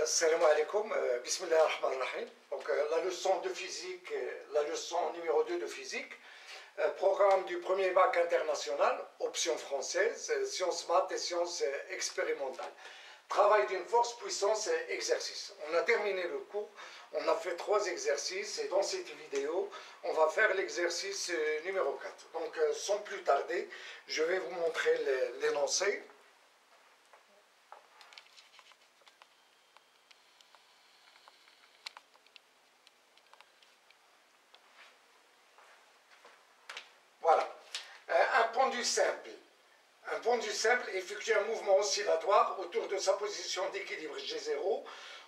Salam alaikum, bismillah ar-Rahman ar-Rahim. Donc la leçon de physique, la leçon numéro 2 de physique, programme du premier bac international, option française, sciences maths et sciences expérimentales. Travail d'une force, puissance et exercice. On a terminé le cours, on a fait 3 exercices et dans cette vidéo, on va faire l'exercice numéro 4. Donc sans plus tarder, je vais vous montrer l'énoncé. Voilà. Un pendu simple. Un pendu simple effectue un mouvement oscillatoire autour de sa position d'équilibre G0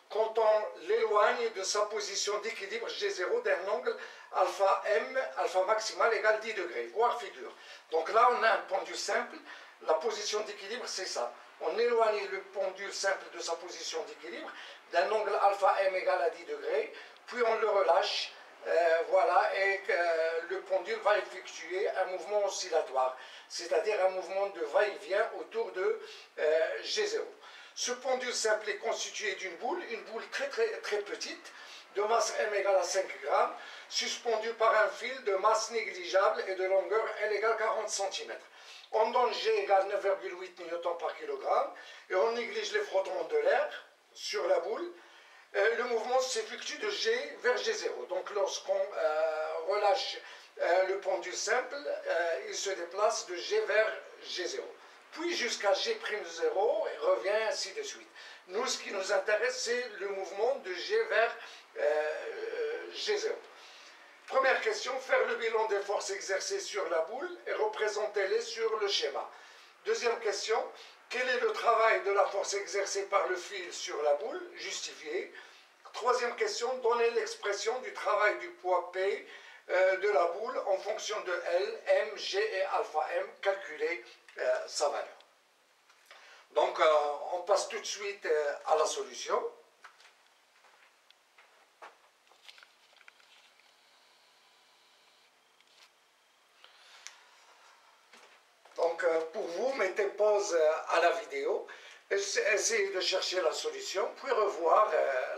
quand on l'éloigne de sa position d'équilibre G0 d'un angle alpha M, alpha maximal égale 10 degrés, voire figure. Donc là, on a un pendule simple. La position d'équilibre, c'est ça. On éloigne le pendule simple de sa position d'équilibre d'un angle alpha M égale à 10 degrés, puis on le relâche. Voilà, et le pendule va effectuer un mouvement oscillatoire, c'est-à-dire un mouvement de va-et-vient autour de G0. Ce pendule simple est constitué d'une boule très petite, de masse M égale à 5 grammes, suspendue par un fil de masse négligeable et de longueur L égale 40 cm. On donne G égale 9,8 N par kilogramme, et on néglige les frottements de l'air sur la boule. Le mouvement s'effectue de G vers G0. Donc lorsqu'on relâche le pendule simple, il se déplace de G vers G0. Puis jusqu'à G'0 et revient ainsi de suite. Nous, ce qui nous intéresse, c'est le mouvement de G vers G0. Première question, faire le bilan des forces exercées sur la boule et représenter-les sur le schéma. Deuxième question, quel est le travail de la force exercée par le fil sur la boule? Justifié. Troisième question, donner l'expression du travail du poids P de la boule en fonction de L, M, G et alpha M. Calculer sa valeur. Donc, on passe tout de suite à la solution. Donc, pour vous, mettez pause à la vidéo, essayez de chercher la solution, puis revoir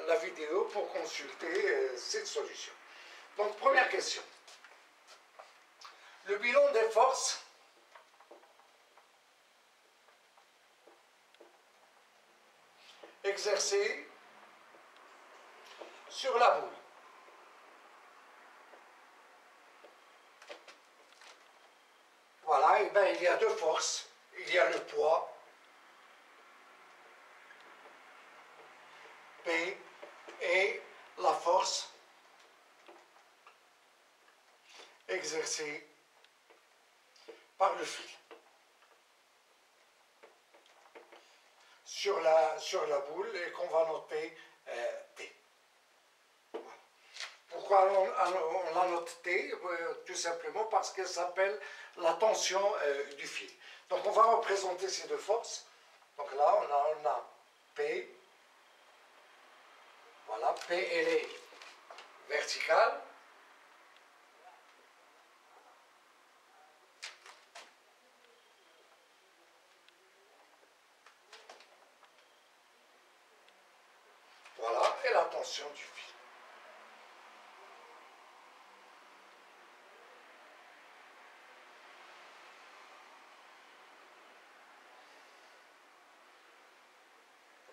la vidéo pour consulter cette solution. Donc, première question. Le bilan des forces exercées sur la boule. Voilà, et bien il y a deux forces. Il y a le poids P et la force exercée par le fil sur la boule et qu'on va noter T. Voilà. Pourquoi on la note T? Tout simplement parce qu'elle s'appelle la tension du fil. Donc on va représenter ces deux forces. Donc là on a P. Voilà, P elle est verticale. Voilà, et la tension du fil.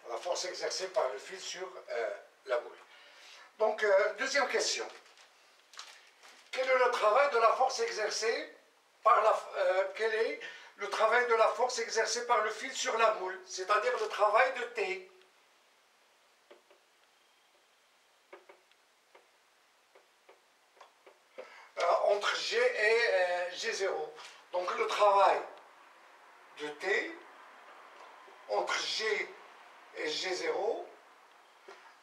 La force exercée par le fil sur la boule. Donc, deuxième question. Quel est le travail de la force exercée par quel est le travail de la force exercée par le fil sur la boule, c'est-à-dire le travail de T? Entre G et G0. Donc le travail de T entre G et G0.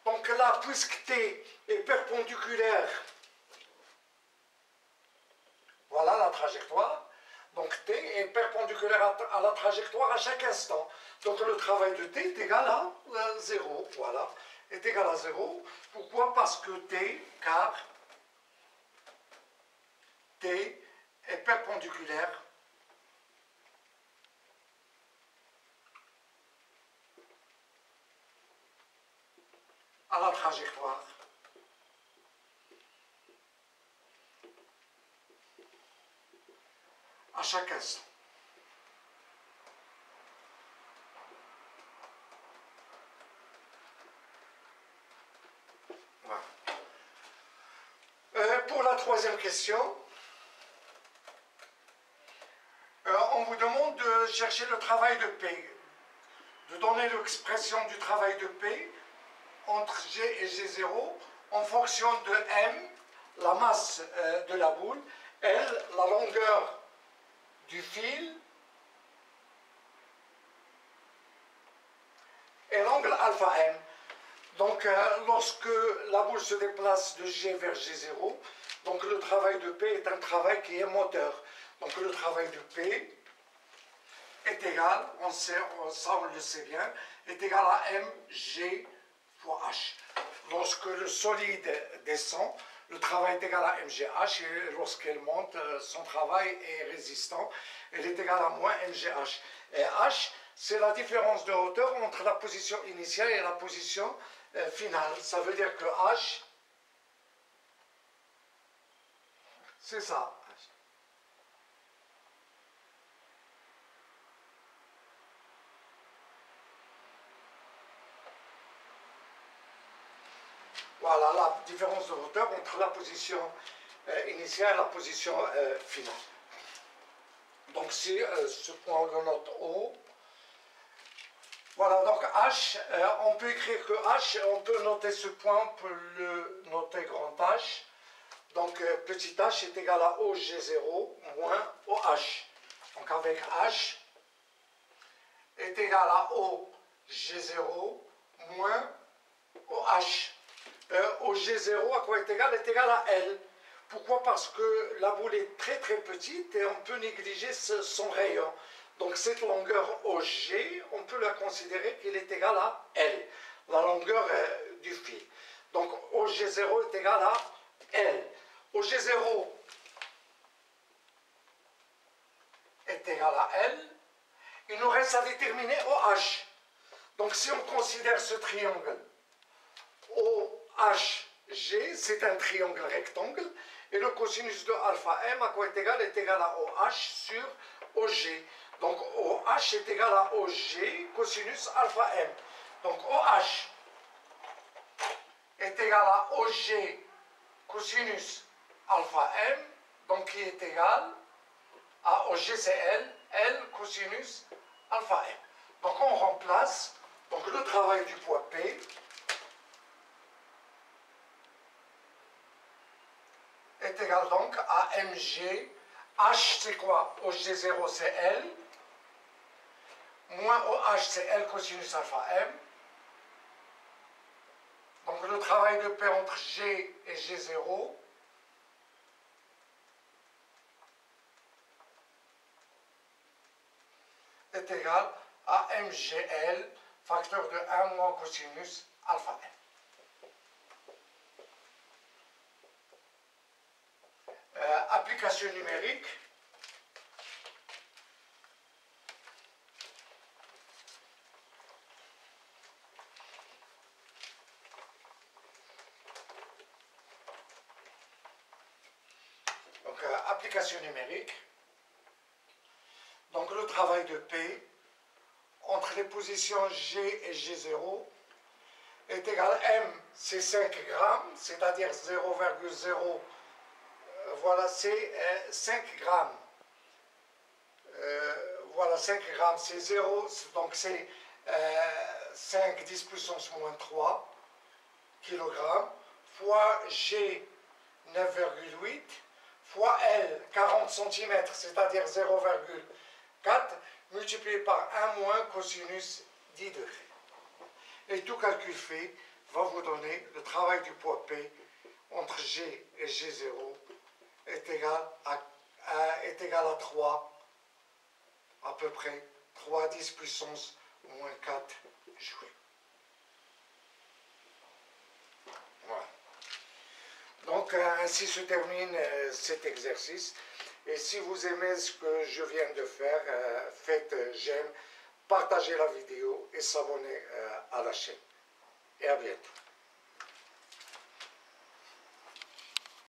Donc là, puisque T est perpendiculaire, voilà la trajectoire. Donc T est perpendiculaire à la trajectoire à chaque instant. Donc le travail de T est égal à 0. Voilà, est égal à 0. Pourquoi? Parce que car T est perpendiculaire à la trajectoire. À chaque instant. Voilà. Pour la troisième question, on vous demande de chercher le travail de P, de donner l'expression du travail de P entre G et G0 en fonction de M, la masse de la boule, L, la longueur du fil, et l'angle alpha M. Donc, lorsque la boule se déplace de G vers G0, donc le travail de P est un travail qui est moteur. Donc, le travail de P est égal, ça on le sait bien, est égal à mg fois h. Lorsque le solide descend, le travail est égal à mgh, et lorsqu'elle monte, son travail est résistant, elle est égale à moins mgh. Et h, c'est la différence de hauteur entre la position initiale et la position finale. Ça veut dire que h, c'est ça. Voilà la différence de hauteur entre la position initiale et la position finale. Donc c'est ce point on le note O. Voilà, donc H, on peut écrire que H, on peut noter ce point, on peut le noter grand H. Donc petit h est égal à OG0 moins OH. Donc avec H est égal à OG0 moins OH. OG0 à quoi est égal? Est égal à L. Pourquoi? Parce que la boule est très très petite et on peut négliger son rayon. Donc cette longueur OG, on peut la considérer qu'elle est égale à L, la longueur du fil. Donc OG0 est égal à L. OG0 est égal à L. Il nous reste à déterminer OH. Donc si on considère ce triangle OHG, c'est un triangle rectangle, et le cosinus de alpha m à quoi est égal à OH sur OG. Donc OH est égal à OG cosinus alpha m. Donc OH est égal à OG cosinus alpha m, donc qui est égal à OG c'est L, L cosinus alpha m. Donc on remplace donc le travail du poids P est égal donc à mg. H c'est quoi? OG0 c'est L, moins OH c'est L cosinus alpha m. Donc le travail de P entre G et G0 est égal à mgl, facteur de 1 moins cosinus alpha m. Application numérique. Donc, application numérique. Donc, le travail de P entre les positions G et G0 est égal à M, c'est 5 grammes, c'est-à-dire 0,0. Voilà, c'est 5 grammes. Voilà, 5 grammes, c'est 0, donc c'est 5 10 puissance moins 3 kg, fois G 9,8, fois L 40 cm, c'est-à-dire 0,4, multiplié par 1 moins cosinus 10 degrés. Et tout calcul fait va vous donner le travail du poids P entre G et G0 est égal à 3, à peu près 3 10 puissance moins 4 joules. Voilà. Donc ainsi se termine cet exercice. Et si vous aimez ce que je viens de faire, faites j'aime, partagez la vidéo et s'abonnez à la chaîne. Et à bientôt.